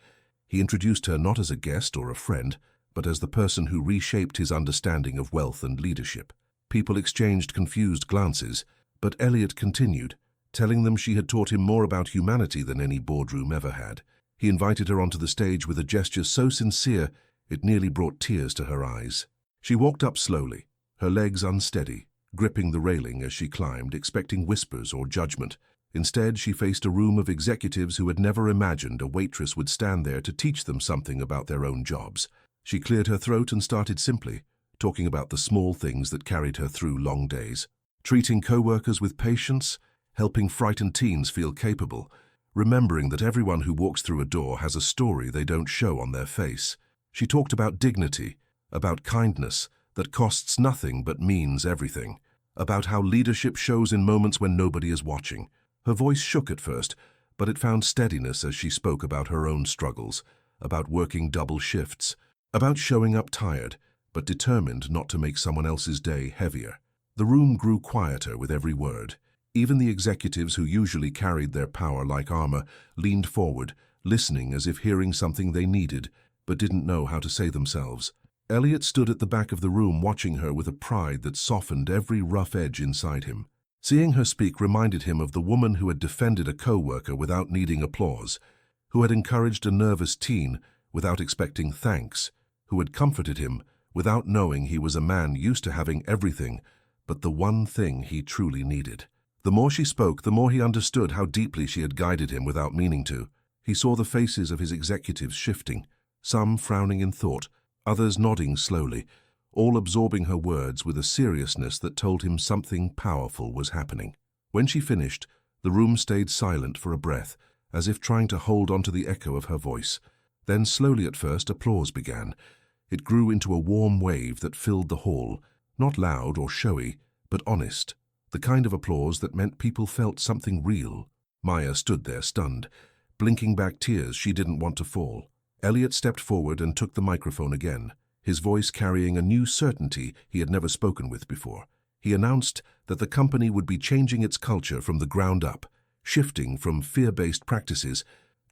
He introduced her not as a guest or a friend, but as the person who reshaped his understanding of wealth and leadership. People exchanged confused glances, but Elliot continued, telling them she had taught him more about humanity than any boardroom ever had. He invited her onto the stage with a gesture so sincere it nearly brought tears to her eyes. She walked up slowly, her legs unsteady, gripping the railing as she climbed, expecting whispers or judgment. Instead, she faced a room of executives who had never imagined a waitress would stand there to teach them something about their own jobs. She cleared her throat and started simply, talking about the small things that carried her through long days. Treating co-workers with patience, helping frightened teens feel capable, remembering that everyone who walks through a door has a story they don't show on their face. She talked about dignity, about kindness that costs nothing but means everything, about how leadership shows in moments when nobody is watching. Her voice shook at first, but it found steadiness as she spoke about her own struggles, about working double shifts, about showing up tired, but determined not to make someone else's day heavier. The room grew quieter with every word. Even the executives who usually carried their power like armor leaned forward, listening as if hearing something they needed, but didn't know how to say themselves. Elliot stood at the back of the room watching her with a pride that softened every rough edge inside him. Seeing her speak reminded him of the woman who had defended a co-worker without needing applause, who had encouraged a nervous teen without expecting thanks, who had comforted him without knowing he was a man used to having everything but the one thing he truly needed. The more she spoke, the more he understood how deeply she had guided him without meaning to. He saw the faces of his executives shifting, some frowning in thought, others nodding slowly, all absorbing her words with a seriousness that told him something powerful was happening. When she finished, the room stayed silent for a breath, as if trying to hold onto the echo of her voice. Then slowly at first, applause began. It grew into a warm wave that filled the hall, not loud or showy, but honest, the kind of applause that meant people felt something real. Maya stood there stunned, blinking back tears she didn't want to fall. Elliot stepped forward and took the microphone again, his voice carrying a new certainty he had never spoken with before. He announced that the company would be changing its culture from the ground up, shifting from fear-based practices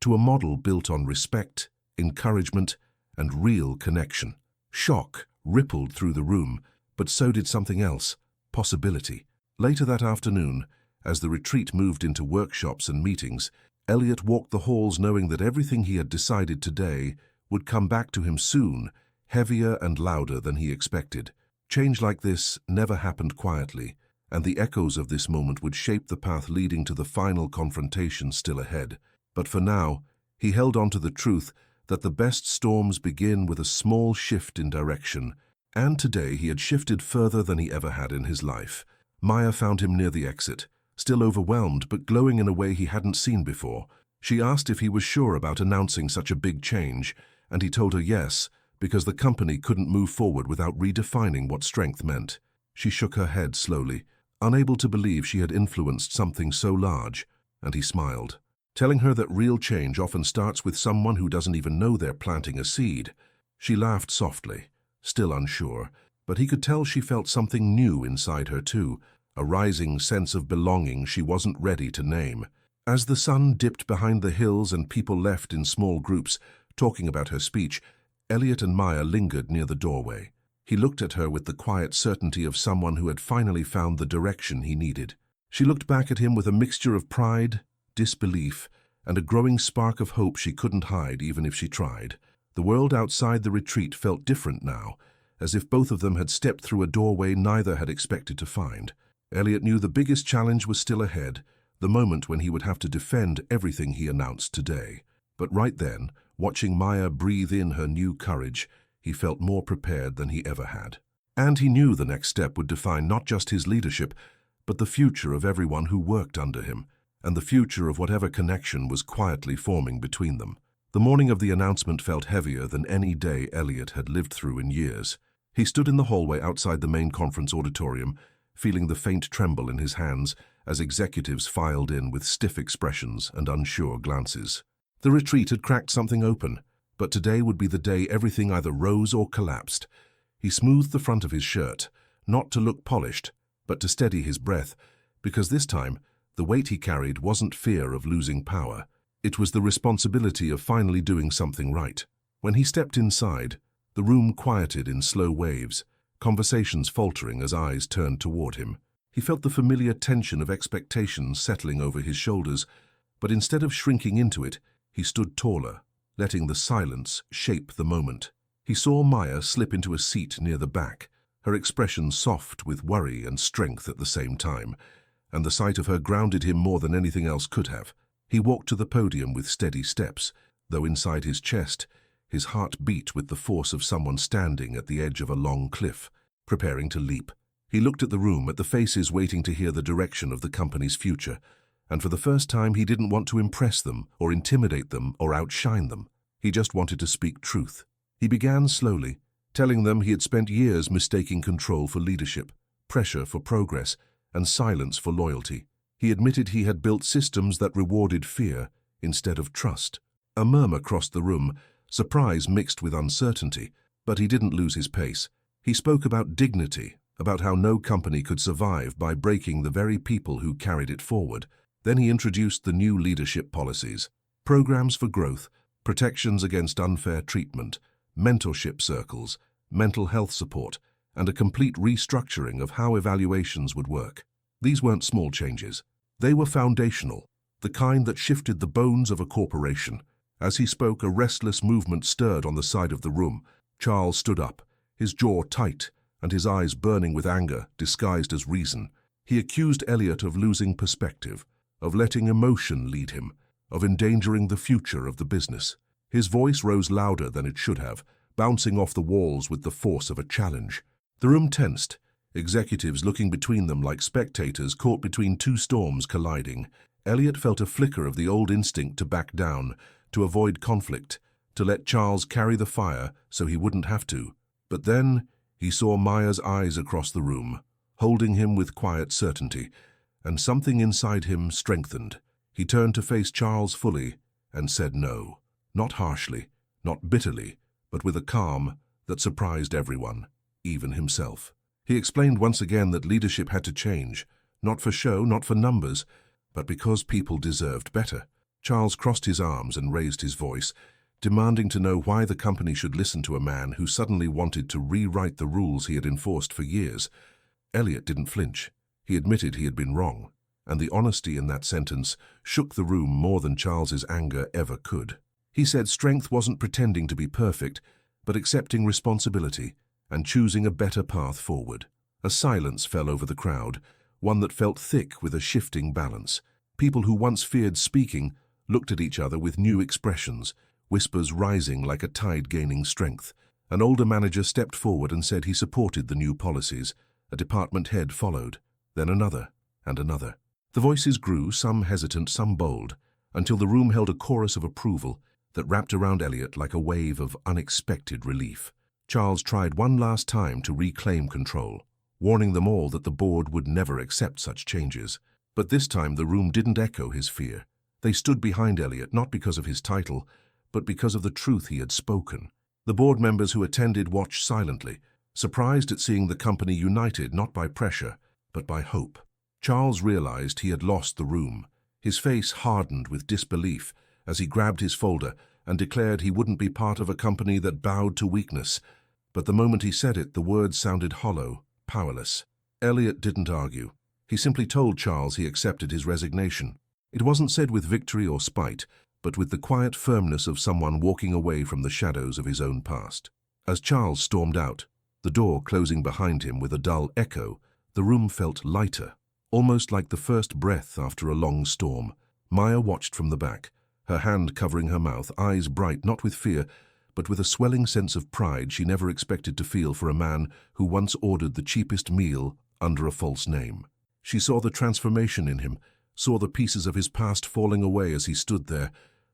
to a model built on respect, encouragement, and real connection. Shock rippled through the room, but so did something else, possibility. Later that afternoon, as the retreat moved into workshops and meetings, Elliot walked the halls knowing that everything he had decided today would come back to him soon, heavier and louder than he expected. Change like this never happened quietly, and the echoes of this moment would shape the path leading to the final confrontation still ahead. But for now, he held on to the truth that the best storms begin with a small shift in direction, and today he had shifted further than he ever had in his life. Maya found him near the exit, still overwhelmed but glowing in a way he hadn't seen before. She asked if he was sure about announcing such a big change, and he told her yes, because the company couldn't move forward without redefining what strength meant. She shook her head slowly, unable to believe she had influenced something so large, and he smiled, telling her that real change often starts with someone who doesn't even know they're planting a seed. She laughed softly, still unsure, but he could tell she felt something new inside her too, a rising sense of belonging she wasn't ready to name. As the sun dipped behind the hills and people left in small groups, talking about her speech, Elliot and Maya lingered near the doorway. He looked at her with the quiet certainty of someone who had finally found the direction he needed. She looked back at him with a mixture of pride, disbelief, and a growing spark of hope she couldn't hide even if she tried. The world outside the retreat felt different now, as if both of them had stepped through a doorway neither had expected to find. Elliot knew the biggest challenge was still ahead, the moment when he would have to defend everything he announced today. But right then, watching Maya breathe in her new courage, he felt more prepared than he ever had. And he knew the next step would define not just his leadership, but the future of everyone who worked under him, and the future of whatever connection was quietly forming between them. The morning of the announcement felt heavier than any day Elliot had lived through in years. He stood in the hallway outside the main conference auditorium, feeling the faint tremble in his hands as executives filed in with stiff expressions and unsure glances. The retreat had cracked something open, but today would be the day everything either rose or collapsed. He smoothed the front of his shirt, not to look polished, but to steady his breath, because this time, the weight he carried wasn't fear of losing power. It was the responsibility of finally doing something right. When he stepped inside, the room quieted in slow waves, conversations faltering as eyes turned toward him. He felt the familiar tension of expectations settling over his shoulders, but instead of shrinking into it, he stood taller, letting the silence shape the moment. He saw Maya slip into a seat near the back, her expression soft with worry and strength at the same time, and the sight of her grounded him more than anything else could have. He walked to the podium with steady steps, though inside his chest, his heart beat with the force of someone standing at the edge of a long cliff, preparing to leap. He looked at the room, at the faces waiting to hear the direction of the company's future, and for the first time he didn't want to impress them or intimidate them or outshine them. He just wanted to speak truth. He began slowly, telling them he had spent years mistaking control for leadership, pressure for progress, and silence for loyalty. He admitted he had built systems that rewarded fear instead of trust. A murmur crossed the room, surprise mixed with uncertainty, but he didn't lose his pace. He spoke about dignity, about how no company could survive by breaking the very people who carried it forward. Then he introduced the new leadership policies, programs for growth, protections against unfair treatment, mentorship circles, mental health support, and a complete restructuring of how evaluations would work. These weren't small changes. They were foundational, the kind that shifted the bones of a corporation. As he spoke, a restless movement stirred on the side of the room. Charles stood up, his jaw tight and his eyes burning with anger disguised as reason. He accused Elliot of losing perspective, of letting emotion lead him, of endangering the future of the business. His voice rose louder than it should have, bouncing off the walls with the force of a challenge. The room tensed, executives looking between them like spectators caught between two storms colliding. Elliot felt a flicker of the old instinct to back down, to avoid conflict, to let Charles carry the fire so he wouldn't have to. But then he saw Maya's eyes across the room, holding him with quiet certainty, and something inside him strengthened. He turned to face Charles fully and said no, not harshly, not bitterly, but with a calm that surprised everyone, even himself. He explained once again that leadership had to change, not for show, not for numbers, but because people deserved better. Charles crossed his arms and raised his voice, demanding to know why the company should listen to a man who suddenly wanted to rewrite the rules he had enforced for years. Elliot didn't flinch. He admitted he had been wrong, and the honesty in that sentence shook the room more than Charles's anger ever could. He said strength wasn't pretending to be perfect, but accepting responsibility and choosing a better path forward. A silence fell over the crowd, one that felt thick with a shifting balance. People who once feared speaking looked at each other with new expressions, whispers rising like a tide gaining strength. An older manager stepped forward and said he supported the new policies. A department head followed, then another and another. The voices grew, some hesitant, some bold, until the room held a chorus of approval that wrapped around Elliot like a wave of unexpected relief. Charles tried one last time to reclaim control, warning them all that the board would never accept such changes. But this time the room didn't echo his fear. They stood behind Elliot not because of his title, but because of the truth he had spoken. The board members who attended watched silently, surprised at seeing the company united not by pressure, but by hope. Charles realized he had lost the room. His face hardened with disbelief as he grabbed his folder and declared he wouldn't be part of a company that bowed to weakness. But the moment he said it, the words sounded hollow, powerless. Elliot didn't argue. He simply told Charles he accepted his resignation. It wasn't said with victory or spite, but with the quiet firmness of someone walking away from the shadows of his own past. As Charles stormed out, the door closing behind him with a dull echo, the room felt lighter, almost like the first breath after a long storm. Maya watched from the back, her hand covering her mouth, eyes bright not with fear, but with a swelling sense of pride she never expected to feel for a man who once ordered the cheapest meal under a false name. She saw the transformation in him, saw the pieces of his past falling away as he stood there,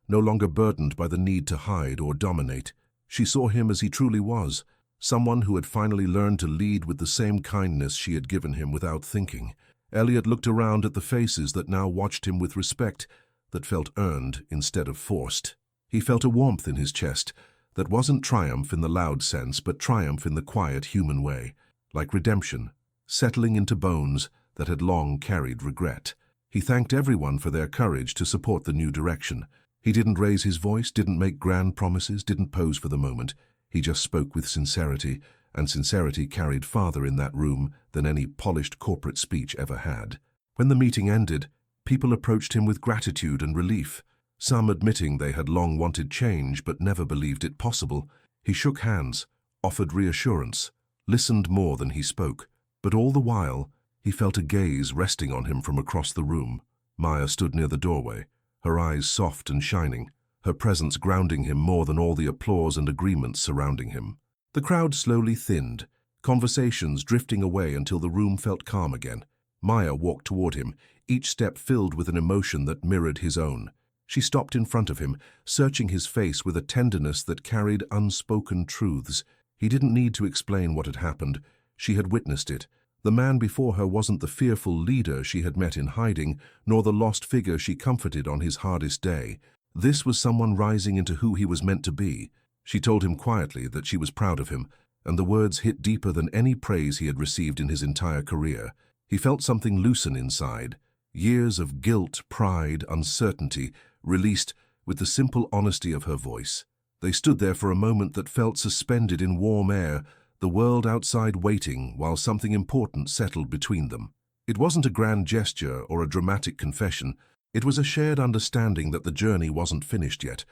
no longer burdened by the need to hide or dominate. She saw him as he truly was, someone who had finally learned to lead with the same kindness she had given him without thinking. Elliot looked around at the faces that now watched him with respect that felt earned instead of forced. He felt a warmth in his chest that wasn't triumph in the loud sense, but triumph in the quiet human way, like redemption, settling into bones that had long carried regret. He thanked everyone for their courage to support the new direction. He didn't raise his voice, didn't make grand promises, didn't pose for the moment. He just spoke with sincerity, and sincerity carried farther in that room than any polished corporate speech ever had. When the meeting ended, people approached him with gratitude and relief, some admitting they had long wanted change but never believed it possible. He shook hands, offered reassurance, listened more than he spoke, but all the while, he felt a gaze resting on him from across the room. Maya stood near the doorway, her eyes soft and shining, her presence grounding him more than all the applause and agreements surrounding him. The crowd slowly thinned, conversations drifting away until the room felt calm again. Maya walked toward him, each step filled with an emotion that mirrored his own. She stopped in front of him, searching his face with a tenderness that carried unspoken truths. He didn't need to explain what had happened. She had witnessed it. The man before her wasn't the fearful leader she had met in hiding, nor the lost figure she comforted on his hardest day. This was someone rising into who he was meant to be. She told him quietly that she was proud of him, and the words hit deeper than any praise he had received in his entire career. He felt something loosen inside. Years of guilt, pride, uncertainty, released with the simple honesty of her voice. They stood there for a moment that felt suspended in warm air, the world outside waiting while something important settled between them. It wasn't a grand gesture or a dramatic confession. It was a shared understanding that the journey wasn't finished yet,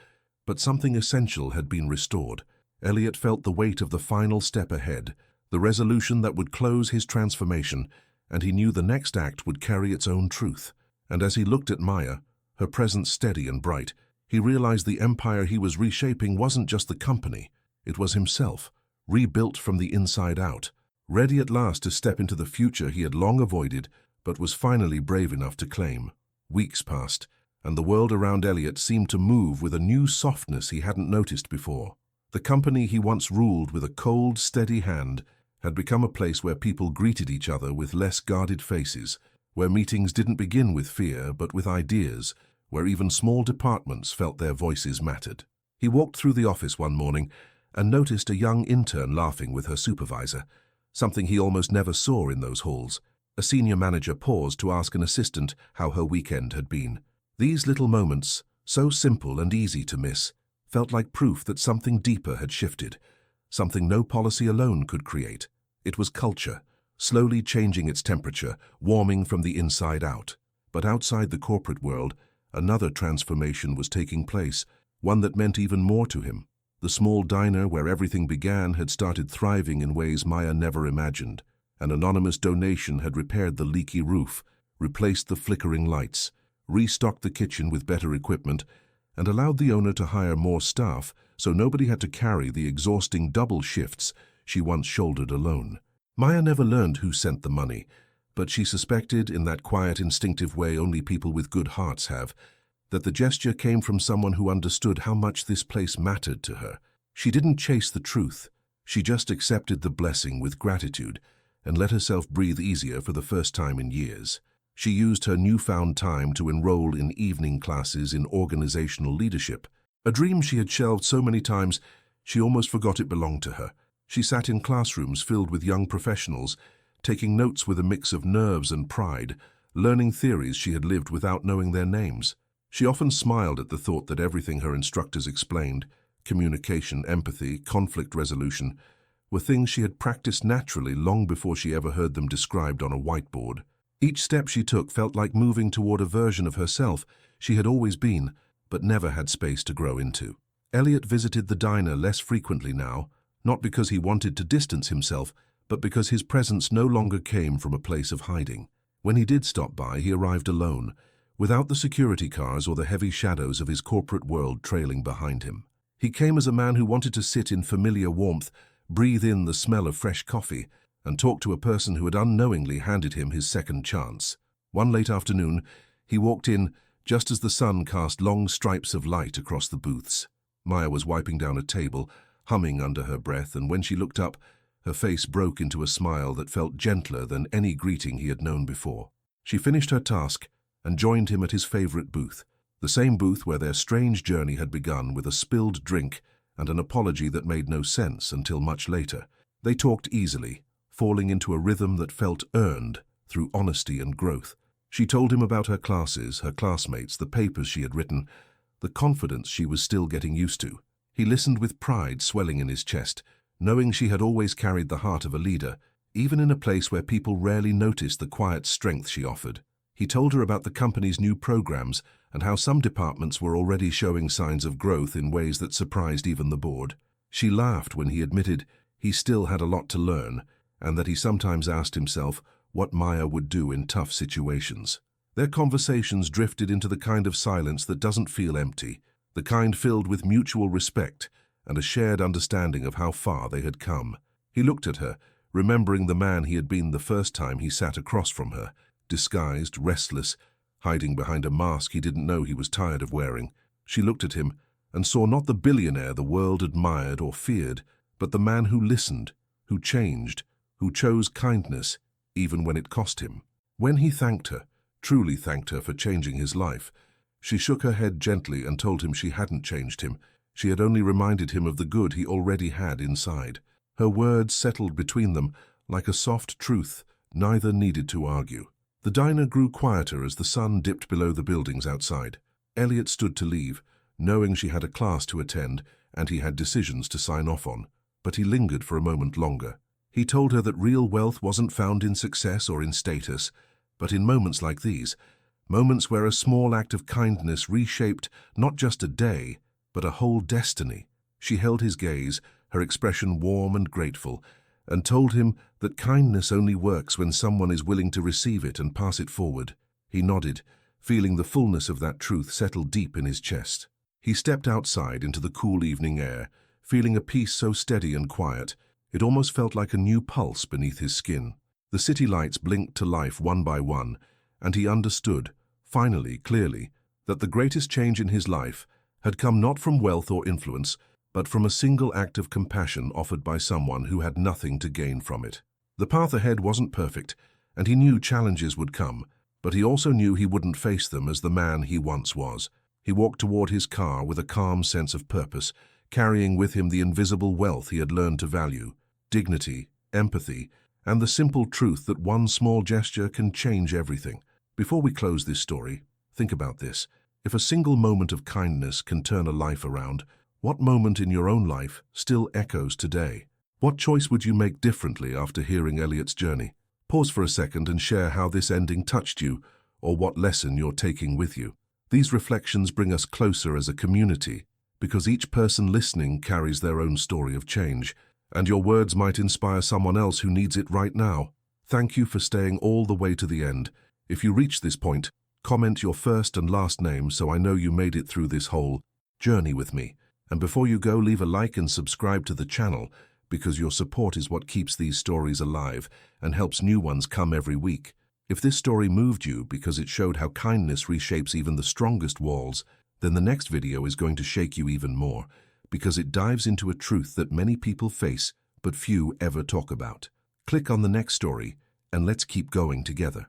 but something essential had been restored. Elliot felt the weight of the final step ahead, the resolution that would close his transformation, and he knew the next act would carry its own truth. And as he looked at Maya, her presence steady and bright, he realized the empire he was reshaping wasn't just the company, it was himself, rebuilt from the inside out, ready at last to step into the future he had long avoided, but was finally brave enough to claim. Weeks passed, and the world around Elliot seemed to move with a new softness he hadn't noticed before. The company he once ruled with a cold, steady hand had become a place where people greeted each other with less guarded faces, where meetings didn't begin with fear but with ideas, where even small departments felt their voices mattered. He walked through the office one morning and noticed a young intern laughing with her supervisor, something he almost never saw in those halls. A senior manager paused to ask an assistant how her weekend had been. These little moments, so simple and easy to miss, felt like proof that something deeper had shifted, something no policy alone could create. It was culture, slowly changing its temperature, warming from the inside out. But outside the corporate world, another transformation was taking place, one that meant even more to him. The small diner where everything began had started thriving in ways Maya never imagined. An anonymous donation had repaired the leaky roof, replaced the flickering lights, restocked the kitchen with better equipment, and allowed the owner to hire more staff so nobody had to carry the exhausting double shifts she once shouldered alone. Maya never learned who sent the money, but she suspected, in that quiet, instinctive way only people with good hearts have, that the gesture came from someone who understood how much this place mattered to her. She didn't chase the truth. She just accepted the blessing with gratitude and let herself breathe easier for the first time in years. She used her newfound time to enroll in evening classes in organizational leadership, a dream she had shelved so many times she almost forgot it belonged to her. She sat in classrooms filled with young professionals, taking notes with a mix of nerves and pride, learning theories she had lived without knowing their names. She often smiled at the thought that everything her instructors explained, communication, empathy, conflict resolution, were things she had practiced naturally long before she ever heard them described on a whiteboard. Each step she took felt like moving toward a version of herself she had always been, but never had space to grow into. Elliot visited the diner less frequently now, not because he wanted to distance himself, but because his presence no longer came from a place of hiding. When he did stop by, he arrived alone, without the security cars or the heavy shadows of his corporate world trailing behind him. He came as a man who wanted to sit in familiar warmth, breathe in the smell of fresh coffee, and talk to a person who had unknowingly handed him his second chance. One late afternoon, he walked in just as the sun cast long stripes of light across the booths. Maya was wiping down a table, humming under her breath, and when she looked up, her face broke into a smile that felt gentler than any greeting he had known before. She finished her task and joined him at his favorite booth, the same booth where their strange journey had begun with a spilled drink and an apology that made no sense until much later. They talked easily, falling into a rhythm that felt earned through honesty and growth. She told him about her classes, her classmates, the papers she had written, the confidence she was still getting used to. He listened with pride swelling in his chest, knowing she had always carried the heart of a leader, even in a place where people rarely noticed the quiet strength she offered. He told her about the company's new programs and how some departments were already showing signs of growth in ways that surprised even the board. She laughed when he admitted he still had a lot to learn and that he sometimes asked himself what Maya would do in tough situations. Their conversations drifted into the kind of silence that doesn't feel empty, the kind filled with mutual respect and a shared understanding of how far they had come. He looked at her, remembering the man he had been the first time he sat across from her, disguised, restless, hiding behind a mask he didn't know he was tired of wearing. She looked at him and saw not the billionaire the world admired or feared, but the man who listened, who changed, who chose kindness, even when it cost him. When he thanked her, truly thanked her for changing his life, she shook her head gently and told him she hadn't changed him. She had only reminded him of the good he already had inside. Her words settled between them like a soft truth neither needed to argue. The diner grew quieter as the sun dipped below the buildings outside. Elliot stood to leave, knowing she had a class to attend and he had decisions to sign off on, but he lingered for a moment longer. He told her that real wealth wasn't found in success or in status, but in moments like these, moments where a small act of kindness reshaped not just a day, but a whole destiny. She held his gaze, her expression warm and grateful, and told him that kindness only works when someone is willing to receive it and pass it forward. He nodded, feeling the fullness of that truth settle deep in his chest. He stepped outside into the cool evening air, feeling a peace so steady and quiet, it almost felt like a new pulse beneath his skin. The city lights blinked to life one by one, and he understood, finally, clearly, that the greatest change in his life had come not from wealth or influence, but from a single act of compassion offered by someone who had nothing to gain from it. The path ahead wasn't perfect, and he knew challenges would come, but he also knew he wouldn't face them as the man he once was. He walked toward his car with a calm sense of purpose, carrying with him the invisible wealth he had learned to value, dignity, empathy, and the simple truth that one small gesture can change everything. Before we close this story, think about this. If a single moment of kindness can turn a life around, what moment in your own life still echoes today? What choice would you make differently after hearing Elliot's journey? Pause for a second and share how this ending touched you, or what lesson you're taking with you. These reflections bring us closer as a community, because each person listening carries their own story of change, and your words might inspire someone else who needs it right now. Thank you for staying all the way to the end. If you reach this point, comment your first and last name so I know you made it through this whole journey with me. And before you go, leave a like and subscribe to the channel, because your support is what keeps these stories alive and helps new ones come every week. If this story moved you because it showed how kindness reshapes even the strongest walls, then the next video is going to shake you even more, because it dives into a truth that many people face but few ever talk about. Click on the next story, and let's keep going together.